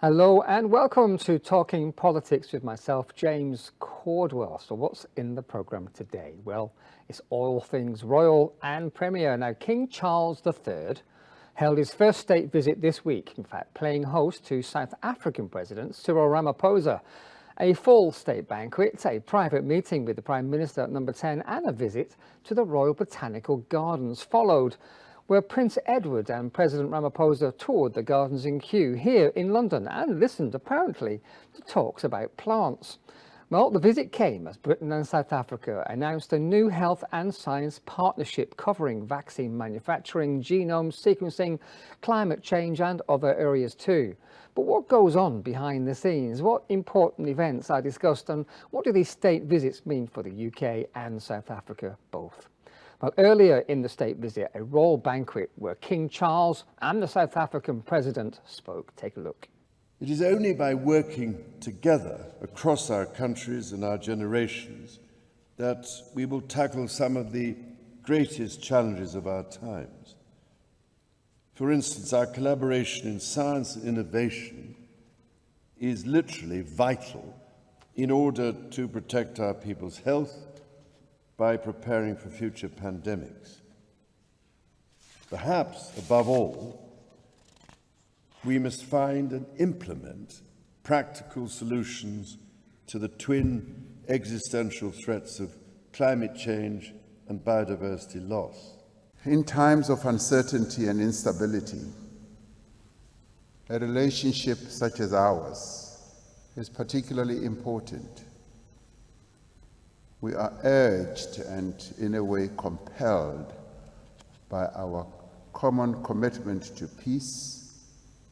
Hello and welcome to Talking Politics with myself, James Cordwell. So what's in the programme today? Well, it's all things royal and premier. Now, King Charles III held his first state visit this week, in fact, playing host to South African President Cyril Ramaphosa. A full state banquet, a private meeting with the Prime Minister at number 10 and a visit to the Royal Botanical Gardens followed, where Prince Edward and President Ramaphosa toured the gardens in Kew here in London and listened, apparently, to talks about plants. Well, the visit came as Britain and South Africa announced a new health and science partnership covering vaccine manufacturing, genome sequencing, climate change and other areas too. But what goes on behind the scenes? What important events are discussed and what do these state visits mean for the UK and South Africa both? Well, earlier in the state visit, a royal banquet where King Charles and the South African president spoke. Take a look. It is only by working together across our countries and our generations that we will tackle some of the greatest challenges of our times. For instance, our collaboration in science and innovation is literally vital in order to protect our people's health by preparing for future pandemics. Perhaps, above all, we must find and implement practical solutions to the twin existential threats of climate change and biodiversity loss. In times of uncertainty and instability, a relationship such as ours is particularly important. We are urged and, in a way, compelled by our common commitment to peace,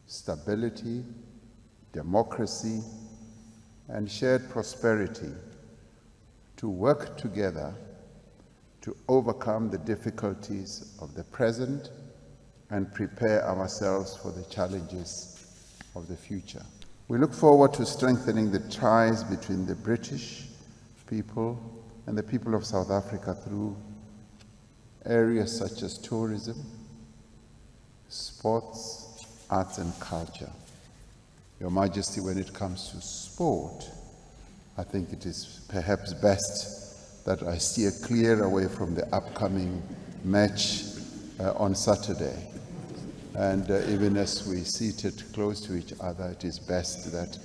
stability, democracy, and shared prosperity to work together to overcome the difficulties of the present and prepare ourselves for the challenges of the future. We look forward to strengthening the ties between the British people and the people of South Africa through areas such as tourism, sports, arts and culture. Your Majesty, when it comes to sport, I think it is perhaps best that I steer clear away from the upcoming match on Saturday. And even as we seated close to each other, it is best that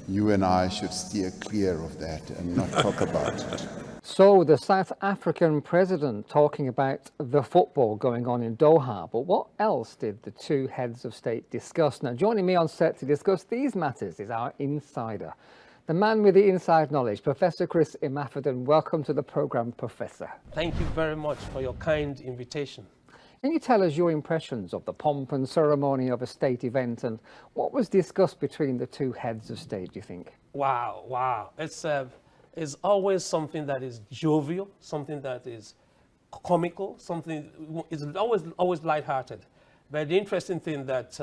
you and I should steer clear of that and not talk about it. So the South African president talking about the football going on in Doha, but what else did the two heads of state discuss? Now, joining me on set to discuss these matters is our insider, the man with the inside knowledge, Professor Chris Imafidon. Welcome to the programme, Professor. Thank you very much for your kind invitation. Can you tell us your impressions of the pomp and ceremony of a state event and what was discussed between the two heads of state, do you think? Wow. It's always something that is jovial, something that is comical, something is always lighthearted. But the interesting thing that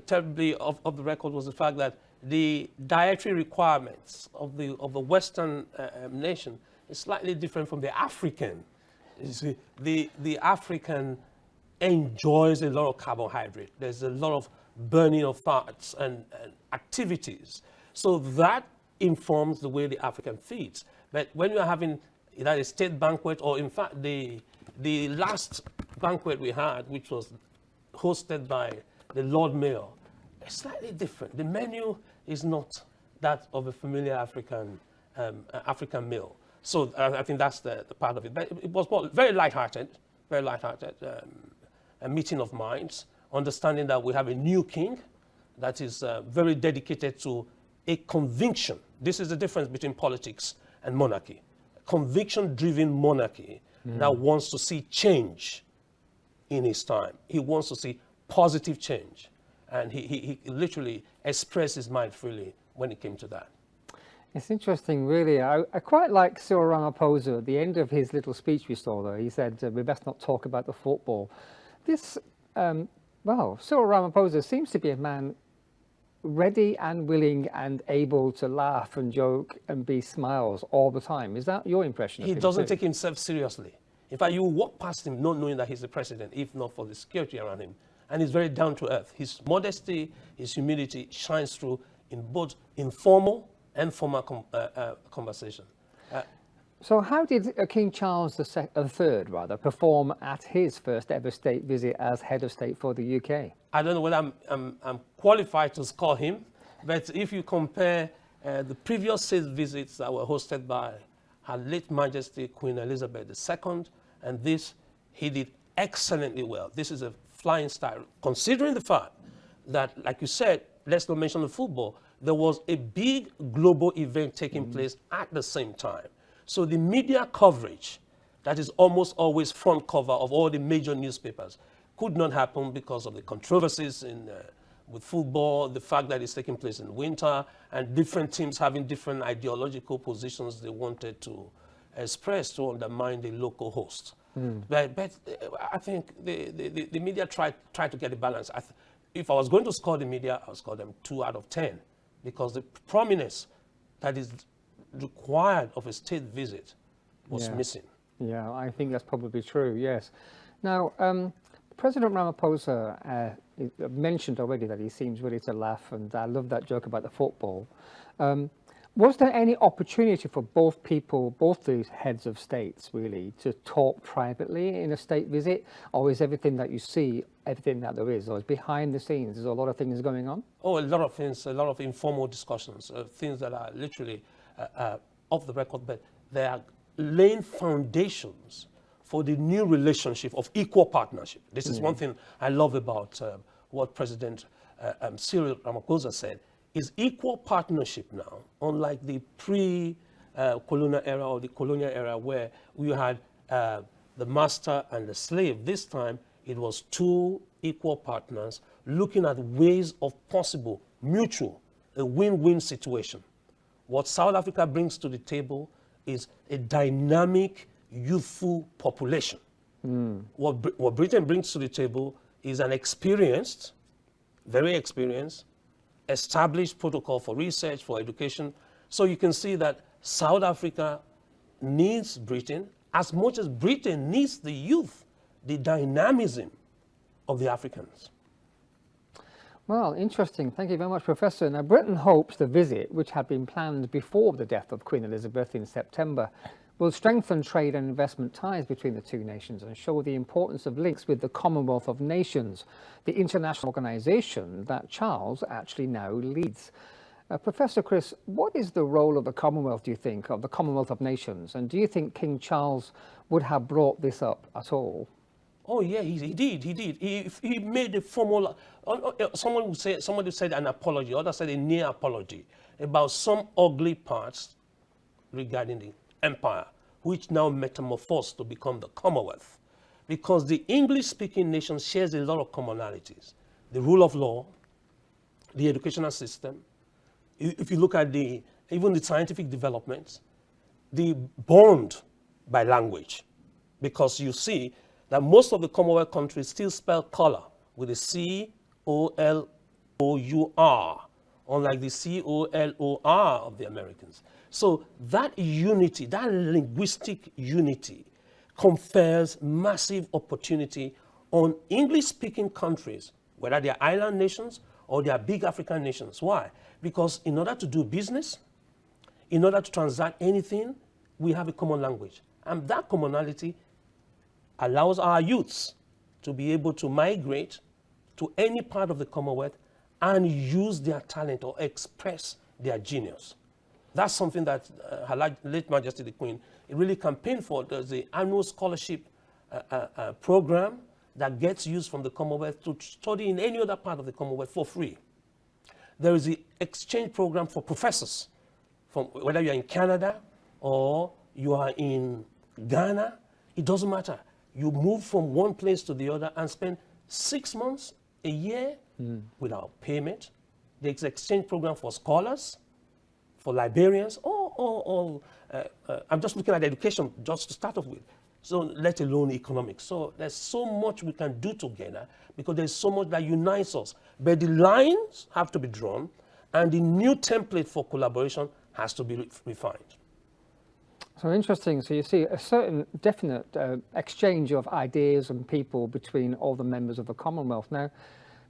terribly off the record was the fact that the dietary requirements of the Western nation is slightly different from the African. You see, the African enjoys a lot of carbohydrate. There's a lot of burning of fats and activities. So that informs the way the African feeds. But when you're having either a state banquet or, in fact, the last banquet we had, which was hosted by the Lord Mayor, it's slightly different. The menu is not that of a familiar African meal. So I think that's the part of it. But it was very lighthearted, a meeting of minds, understanding that we have a new king that is very dedicated to a conviction. This is the difference between politics and monarchy. Conviction-driven monarchy that wants to see change in his time. He wants to see positive change. And he literally expressed his mind freely when it came to that. It's interesting, really. I quite like Cyril Ramaphosa. At the end of his little speech we saw there, he said, we best not talk about the football. This, Cyril Ramaphosa seems to be a man ready and willing and able to laugh and joke and be smiles all the time. Is that your impression of him? He doesn't take himself seriously. In fact, you walk past him not knowing that he's the president, if not for the security around him. and he's very down to earth. His modesty, his humility shines through in both informal and formal conversation. So how did King Charles III perform at his first ever state visit as head of state for the UK? I don't know whether I'm qualified to score him, but if you compare the previous state visits that were hosted by Her late Majesty Queen Elizabeth II, and this, he did excellently well. This is a flying style, considering the fact that, like you said, let's not mention the football, there was a big global event taking place at the same time. So the media coverage that is almost always front cover of all the major newspapers could not happen because of the controversies with football, the fact that it's taking place in winter, and different teams having different ideological positions they wanted to express to undermine the local host. But I think the media tried to get a balance. If I was going to score the media, I would score them 2 out of 10, because the prominence that is required of a state visit was missing. Yeah, I think that's probably true, yes. Now, President Ramaphosa mentioned already that he seems ready to laugh, and I love that joke about the football. Was there any opportunity for both these heads of states really, to talk privately in a state visit? Or is everything that you see, everything that there is, or is behind the scenes, there's a lot of things going on? Oh, a lot of things, a lot of informal discussions, things that are literally off the record, but they are laying foundations for the new relationship of equal partnership. This is one thing I love about what President Cyril Ramaphosa said, is equal partnership now, unlike the pre-colonial era or the colonial era where we had the master and the slave. This time, it was 2 equal partners looking at ways of possible, mutual, a win-win situation. What South Africa brings to the table is a dynamic, youthful population. What Britain brings to the table is an experienced, very experienced, established protocol for research, for education. So you can see that South Africa needs Britain as much as Britain needs the youth, the dynamism of the Africans. Well, interesting. Thank you very much, Professor. Now, Britain hopes the visit, which had been planned before the death of Queen Elizabeth in September, will strengthen trade and investment ties between the two nations and show the importance of links with the Commonwealth of Nations, the international organization that Charles actually now leads. Professor Chris, what is the role of the Commonwealth, do you think, of the Commonwealth of Nations? And do you think King Charles would have brought this up at all? Oh yeah, he did. He made a formal. Somebody said an apology. Others said a near apology about some ugly parts regarding the empire, which now metamorphosed to become the Commonwealth, because the English-speaking nation shares a lot of commonalities: the rule of law, the educational system. If you look at even the scientific developments, the bond by language, because you see that most of the Commonwealth countries still spell color with a C-O-L-O-U-R, unlike the C-O-L-O-R of the Americans. So that unity, that linguistic unity, confers massive opportunity on English-speaking countries, whether they are island nations or they are big African nations. Why? Because in order to do business, in order to transact anything, we have a common language. And that commonality allows our youths to be able to migrate to any part of the Commonwealth and use their talent or express their genius. That's something that Her late Majesty the Queen really campaigned for. There's the annual scholarship program that gets used from the Commonwealth to study in any other part of the Commonwealth for free. There is the exchange program for professors, from whether you're in Canada or you are in Ghana, it doesn't matter. You move from one place to the other and spend 6 months, a year without payment. There's exchange program for scholars, for librarians, I'm just looking at education just to start off with. So let alone economics. So there's so much we can do together because there's so much that unites us. But the lines have to be drawn and the new template for collaboration has to be refined. So interesting. So you see a certain definite exchange of ideas and people between all the members of the Commonwealth. Now,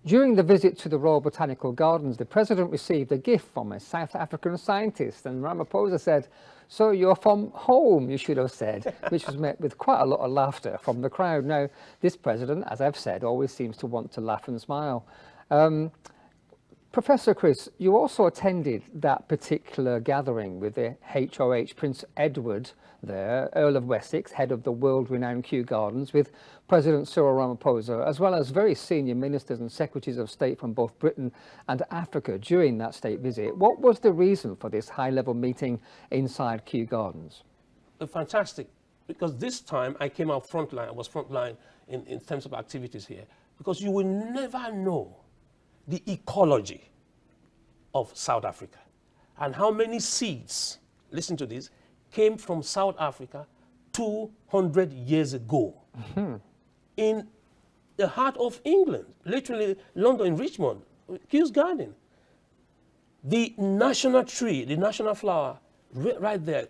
during the visit to the Royal Botanical Gardens, the President received a gift from a South African scientist, and Ramaphosa said, "So you're from home, you should have said," which was met with quite a lot of laughter from the crowd. Now, this President, as I've said, always seems to want to laugh and smile. Professor Chris, you also attended that particular gathering with the HOH Prince Edward there, Earl of Wessex, head of the world-renowned Kew Gardens, with President Cyril Ramaphosa, as well as very senior ministers and secretaries of state from both Britain and Africa during that state visit. What was the reason for this high-level meeting inside Kew Gardens? Fantastic, because this time I came out frontline, I was frontline in terms of activities here, because you will never know the ecology of South Africa and how many seeds, listen to this, came from South Africa 200 years ago in the heart of England, literally London, in Richmond, Kew's Garden. The national tree, the national flower, right there.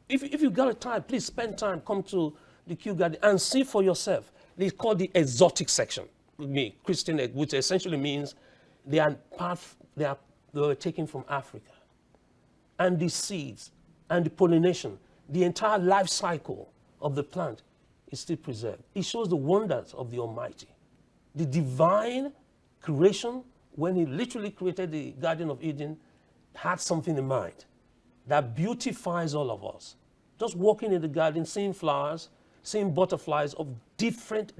If you got a time, please spend time, come to the Kew Garden and see for yourself. It's called the exotic section. Christian, which essentially means they were taken from Africa. And the seeds and the pollination, the entire life cycle of the plant is still preserved. It shows the wonders of the Almighty. The divine creation, when He literally created the Garden of Eden, had something in mind that beautifies all of us. Just walking in the garden, seeing flowers, seeing butterflies of different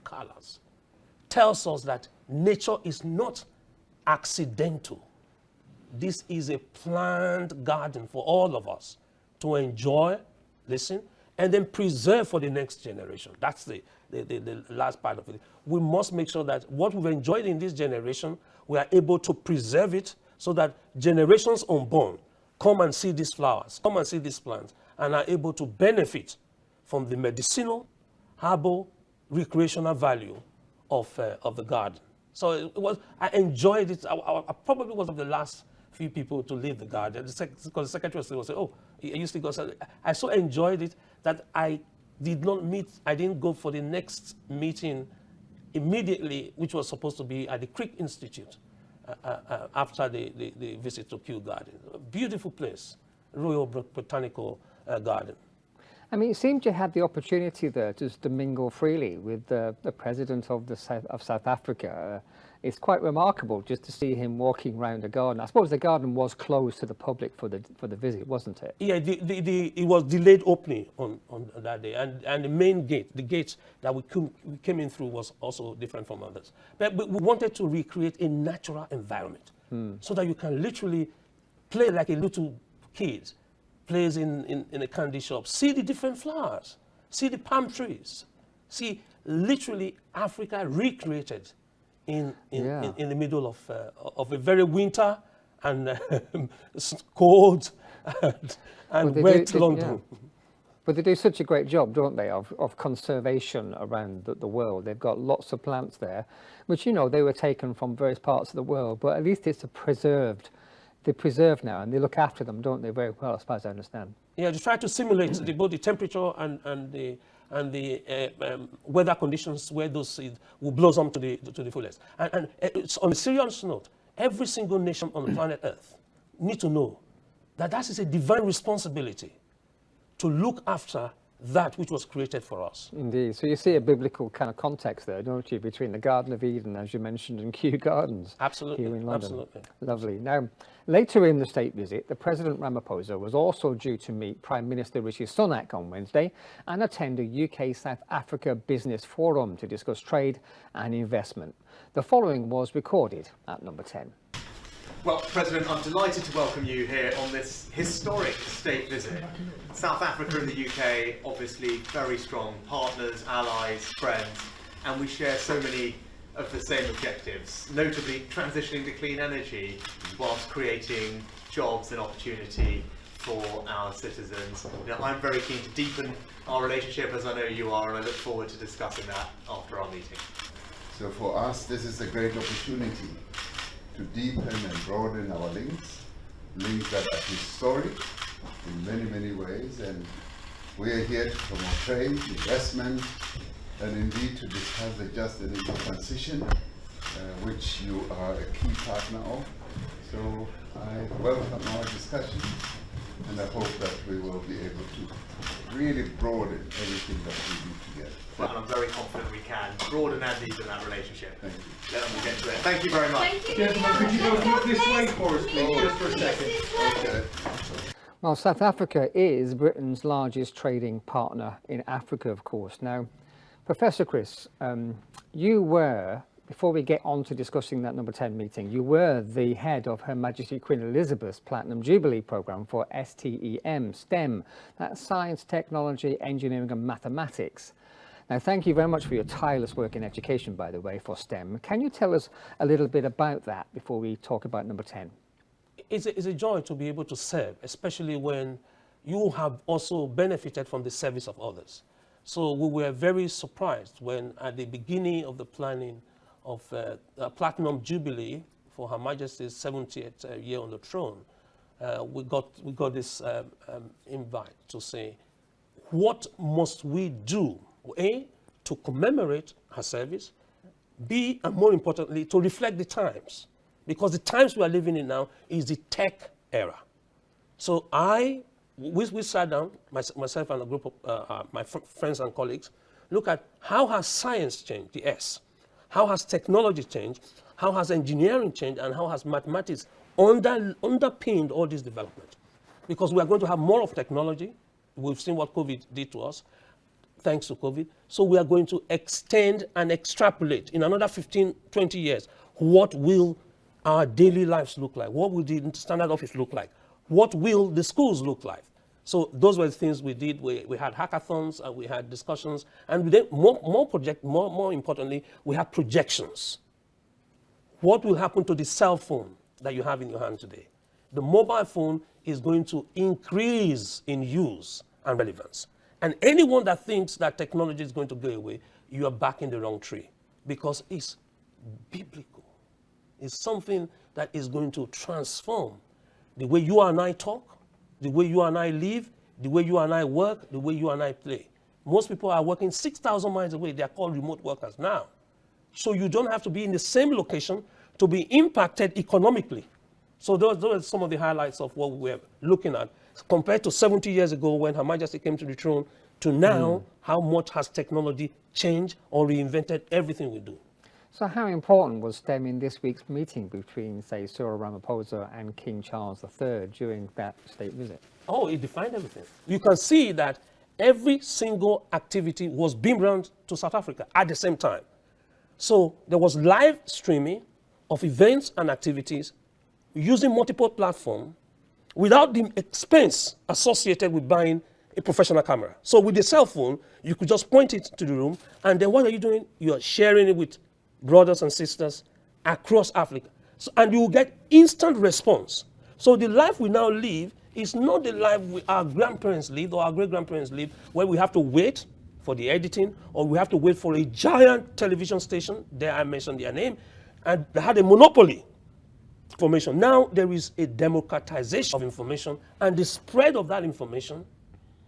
colors, tells us that nature is not accidental. This is a planned garden for all of us to enjoy, listen, and then preserve for the next generation. That's the last part of it. We must make sure that what we've enjoyed in this generation, we are able to preserve it so that generations unborn come and see these flowers, come and see these plants, and are able to benefit from the medicinal, herbal, recreational value of the garden. So I enjoyed it. I probably was of the last few people to leave the garden. Because the secretary will say, "Oh, I used to go." So I so enjoyed it that I didn't go for the next meeting immediately, which was supposed to be at the Crick Institute after the visit to Kew Garden. A beautiful place, Royal Botanical Garden. I mean, it seemed you had the opportunity there just to mingle freely with the president of South Africa. It's quite remarkable just to see him walking around the garden. I suppose the garden was closed to the public for the visit, wasn't it? Yeah, it was delayed opening on that day, and the main gate, the gate that we came in through, was also different from others. But we wanted to recreate a natural environment so that you can literally play like a little kid plays in a candy shop, see the different flowers, see the palm trees, see literally Africa recreated in the middle of a very winter and cold and wet London. Yeah. But they do such a great job, don't they, of conservation around the world. They've got lots of plants there, which, you know, they were taken from various parts of the world, but at least it's preserved. They're preserved now, and they look after them, don't they, very well, as far as I understand. Yeah, they try to simulate both the temperature and the weather conditions where those seeds will blossom to the fullest. And it's on a serious note, every single nation on the planet Earth need to know that is a divine responsibility to look after that which was created for us. Indeed. So you see a biblical kind of context there, don't you, between the Garden of Eden, as you mentioned, and Kew Gardens. Absolutely. Here in London. Absolutely. Lovely. Now, later in the state visit, the President Ramaphosa was also due to meet Prime Minister Rishi Sunak on Wednesday and attend a UK-South Africa business forum to discuss trade and investment. The following was recorded at number 10. Well, President, I'm delighted to welcome you here on this historic state visit. South Africa and the UK, obviously very strong partners, allies, friends, and we share so many of the same objectives, notably transitioning to clean energy whilst creating jobs and opportunity for our citizens. You know, I'm very keen to deepen our relationship, as I know you are, and I look forward to discussing that after our meeting. So for us, this is a great opportunity to deepen and broaden our links that are historic in many, many ways, and we are here to promote trade, investment, and indeed to discuss the just energy transition, which you are a key partner of. So I welcome our discussion, and I hope that we will be able to really broaden everything that we do together. Well, and I'm very confident we can broaden and deepen that relationship. Thank you. Let me get to it. Thank you very much. Thank you. Gentlemen, could you go this way for us, please, just for a second? Okay. Well, South Africa is Britain's largest trading partner in Africa, of course. Now, Professor Chris, you were, before we get on to discussing that number 10 meeting, you were the head of Her Majesty Queen Elizabeth's Platinum Jubilee Programme for STEM, that's Science, Technology, Engineering and Mathematics. Now, thank you very much for your tireless work in education, by the way, for STEM. Can you tell us a little bit about that before we talk about number 10? It's a joy to be able to serve, especially when you have also benefited from the service of others. So we were very surprised when at the beginning of the planning of a Platinum Jubilee for Her Majesty's 70th year on the throne, we got this invite to say, what must we do, A, to commemorate her service, B, and more importantly, to reflect the times. Because the times we are living in now is the tech era. So we sat down, myself and a group of my friends and colleagues, look at how has science changed, the S, how has technology changed, how has engineering changed, and how has mathematics underpinned all this development. Because we are going to have more of technology. We've seen what COVID did to us, thanks to COVID. So we are going to extend and extrapolate in another 15, 20 years. What will our daily lives look like? What will the standard office look like? What will the schools look like? So those were the things we did. We had hackathons and we had discussions, and we did more importantly, we had projections. What will happen to the cell phone that you have in your hand today? The mobile phone is going to increase in use and relevance. And anyone that thinks that technology is going to go away, you are back in the wrong tree, because it's biblical. It's something that is going to transform the way you and I talk, the way you and I live, the way you and I work, the way you and I play. Most people are working 6,000 miles away. They are called remote workers now. So you don't have to be in the same location to be impacted economically. So those are some of the highlights of what we're looking at. Compared to 70 years ago when Her Majesty came to the throne, to now, how much has technology changed or reinvented everything we do? So how important was STEM in this week's meeting between, say, Cyril Ramaphosa and King Charles III during that state visit? Oh, it defined everything. You can see that every single activity was beamed around to South Africa at the same time. So there was live streaming of events and activities using multiple platforms without the expense associated with buying a professional camera. So with the cell phone, you could just point it to the room, and then what are you doing? You are sharing it with brothers and sisters across Africa. So, and you will get instant response. So the life we now live is not the life our grandparents lived or our great-grandparents lived, where we have to wait for the editing, or we have to wait for a giant television station, there I mentioned their name, and they had a monopoly information. Now there is a democratization of information, and the spread of that information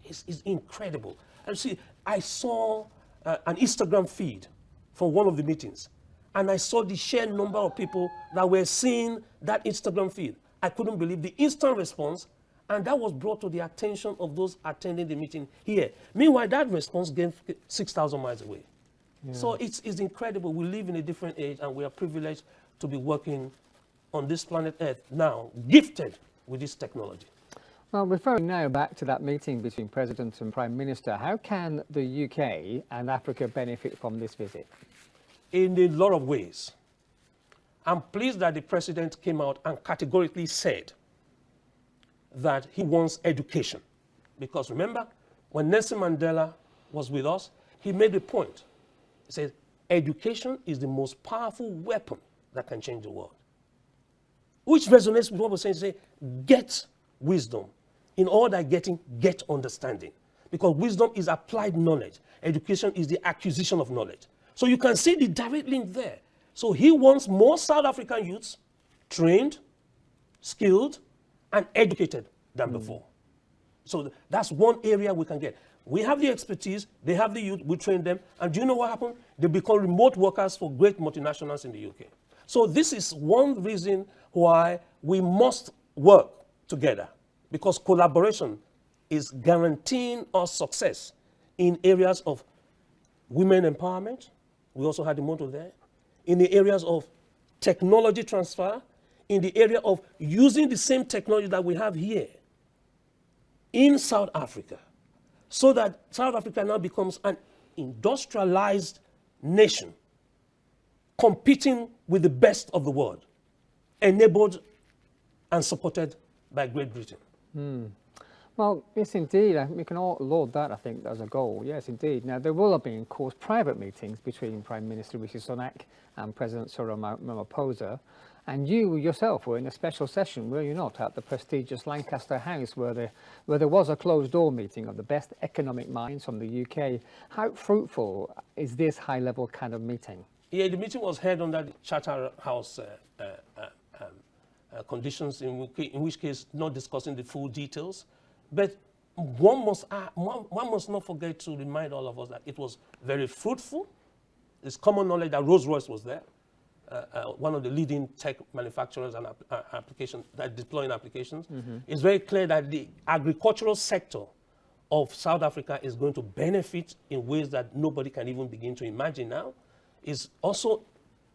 is incredible. And see, I saw an Instagram feed from one of the meetings, and I saw the sheer number of people that were seeing that Instagram feed. I couldn't believe the instant response, and that was brought to the attention of those attending the meeting here. Meanwhile, that response came 6,000 miles away. Yeah. So it's incredible. We live in a different age, and we are privileged to be working on this planet Earth now, gifted with this technology. Well, referring now back to that meeting between President and Prime Minister, how can the UK and Africa benefit from this visit? In a lot of ways. I'm pleased that the President came out and categorically said that he wants education. Because remember, when Nelson Mandela was with us, he made a point. He said, education is the most powerful weapon that can change the world. Which resonates with what we're saying, say, get wisdom. In all that getting, get understanding. Because wisdom is applied knowledge. Education is the acquisition of knowledge. So you can see the direct link there. So he wants more South African youths trained, skilled, and educated than before. So that's one area we can get. We have the expertise, they have the youth, we train them, and do you know what happened? They become remote workers for great multinationals in the UK. So this is one reason why we must work together, because collaboration is guaranteeing us success in areas of women empowerment. We also had the motto there. In the areas of technology transfer, in the area of using the same technology that we have here in South Africa, so that South Africa now becomes an industrialized nation, competing with the best of the world, enabled and supported by Great Britain. Well, yes, indeed. We can all laud that, I think, as a goal. Yes, indeed. Now, there will have been, of course, private meetings between Prime Minister Rishi Sunak and President Cyril Ramaphosa. And you yourself were in a special session, were you not, at the prestigious Lancaster House, where there was a closed-door meeting of the best economic minds from the UK. How fruitful is this high-level kind of meeting? Yeah, the meeting was held under the Charter House conditions, in which case not discussing the full details. But one must not forget to remind all of us that it was very fruitful. It's common knowledge that Rolls-Royce was there. One of the leading tech manufacturers and applications that deploying applications. It's very clear that the agricultural sector of South Africa is going to benefit in ways that nobody can even begin to imagine now. Is also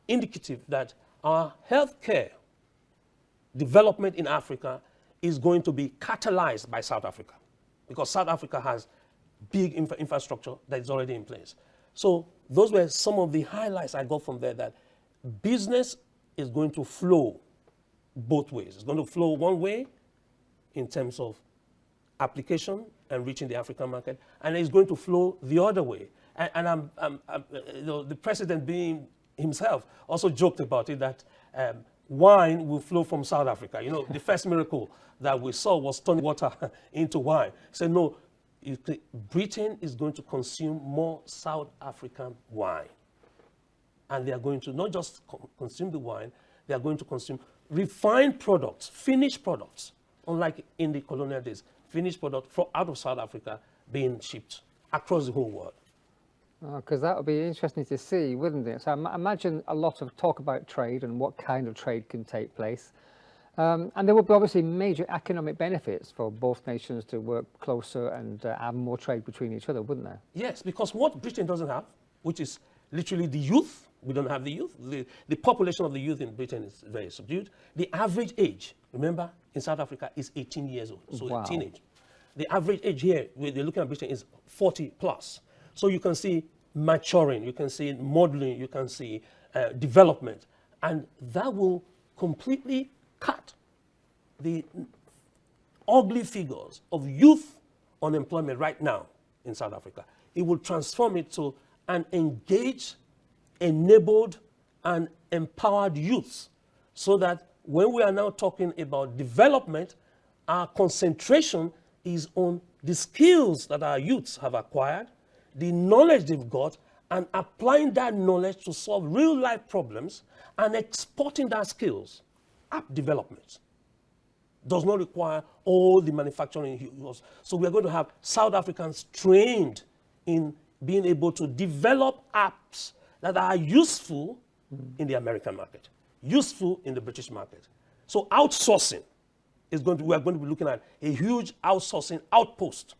indicative that our healthcare development in Africa is going to be catalyzed by South Africa, because South Africa has big infrastructure that is already in place. So those were some of the highlights I got from there, that business is going to flow both ways. It's going to flow one way in terms of application and reaching the African market, and it's going to flow the other way. And you know, the president being himself also joked about it, that wine will flow from South Africa. You know, the first miracle that we saw was turning water into wine. So no, Britain is going to consume more South African wine. And they are going to not just consume the wine, they are going to consume refined products, finished products, unlike in the colonial days, finished product out of South Africa being shipped across the whole world. Because that would be interesting to see, wouldn't it? So imagine a lot of talk about trade and what kind of trade can take place. And there will be obviously major economic benefits for both nations to work closer and have more trade between each other, wouldn't there? Yes, because what Britain doesn't have, which is literally the youth, we don't have the youth. The population of the youth in Britain is very subdued. The average age, remember, in South Africa is 18 years old, so wow. a teenage. The average age here, when they're looking at Britain, is 40 plus. So you can see maturing, you can see modeling, you can see development. And that will completely cut the ugly figures of youth unemployment right now in South Africa. It will transform it to an engaged, enabled, and empowered youth, so that when we are now talking about development, our concentration is on the skills that our youths have acquired, the knowledge they've got, and applying that knowledge to solve real life problems and exporting that skills. App development does not require all the manufacturing. So we are going to have South Africans trained in being able to develop apps that are useful in the American market, useful in the British market. So outsourcing is going to, we are going to be looking at a huge outsourcing outpost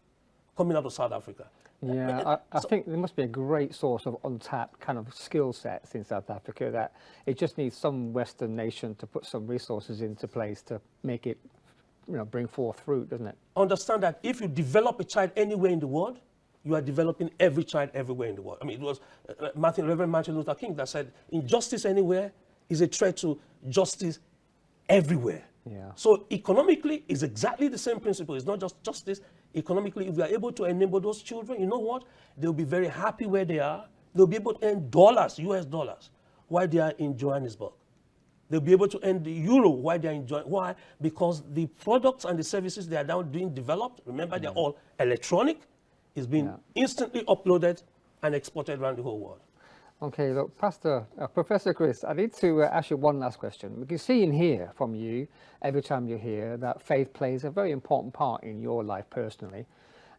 coming out of South Africa. Yeah, I think there must be a great source of untapped kind of skill sets in South Africa, that it just needs some Western nation to put some resources into place to make it, you know, bring forth fruit, doesn't it? Understand that if you develop a child anywhere in the world, you are developing every child everywhere in the world. I mean, it was Reverend Martin Luther King that said, injustice anywhere is a threat to justice everywhere. Yeah. So economically, it's exactly the same principle. It's not just justice. Economically, if we are able to enable those children, you know what? They'll be very happy where they are. They'll be able to earn dollars, US dollars, while they are in Johannesburg. They'll be able to earn the euro while they are in Johannesburg. Why? Because the products and the services they are now doing developed, remember, they're all electronic, is being instantly uploaded and exported around the whole world. Okay, look, Professor Chris, I need to ask you one last question. We can see and hear from you every time you're here that faith plays a very important part in your life personally.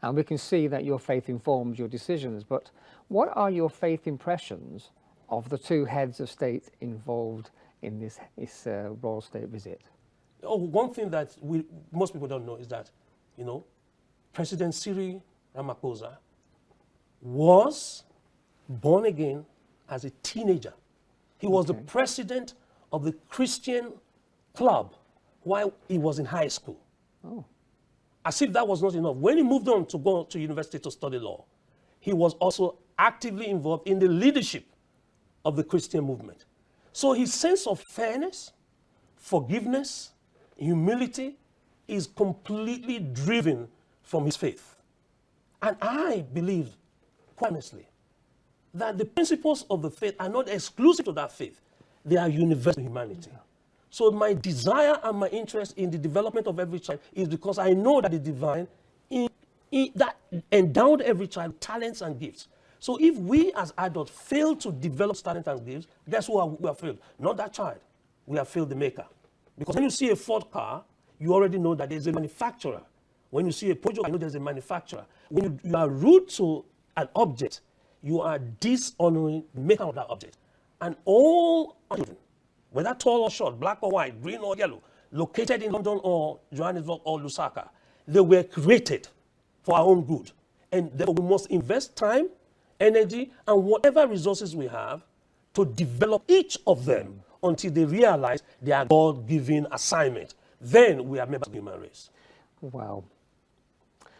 And we can see that your faith informs your decisions. But what are your faith impressions of the two heads of state involved in this royal state visit? Oh, one thing that most people don't know is that, President Cyril Ramaphosa was born again as a teenager. He was the president of the Christian club while he was in high school. Oh. As if that was not enough. When he moved on to go to university to study law, he was also actively involved in the leadership of the Christian movement. So his sense of fairness, forgiveness, humility is completely driven from his faith. And I believe, quite honestly, that the principles of the faith are not exclusive to that faith. They are universal to humanity. So my desire and my interest in the development of every child is because I know that the divine that endowed every child with talents and gifts. So if we as adults fail to develop talent and gifts, guess who we have failed? Not that child. We have failed the maker. Because when you see a Ford car, you already know that there's a manufacturer. When you see a Peugeot, you know there's a manufacturer. When you are rude to an object, you are dishonoring the maker of that object. And all children, whether tall or short, black or white, green or yellow, located in London or Johannesburg or Lusaka, they were created for our own good. And therefore we must invest time, energy, and whatever resources we have to develop each of them until they realize their God-given assignment. Then we are members of the human race. Wow.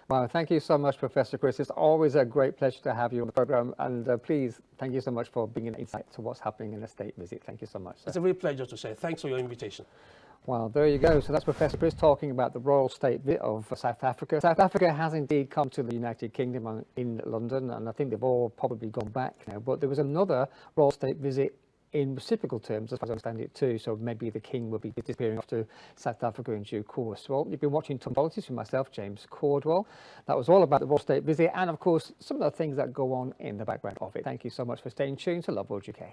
Well, thank you so much, Professor Chris. It's always a great pleasure to have you on the program. And please, thank you so much for bringing insight to what's happening in the state visit. Thank you so much, sir. It's a real pleasure to say. Thanks for your invitation. Well, there you go. So that's Professor Chris talking about the royal state visit of South Africa. South Africa has indeed come to the United Kingdom in London, and I think they've all probably gone back now. But there was another royal state visit in reciprocal terms, as far as I understand it too, so maybe the King will be disappearing off to South Africa in due course. Well, you've been watching Talking Politics with myself, James Cordwell. That was all about the Royal State visit and, of course, some of the things that go on in the background of it. Thank you so much for staying tuned to Love World UK.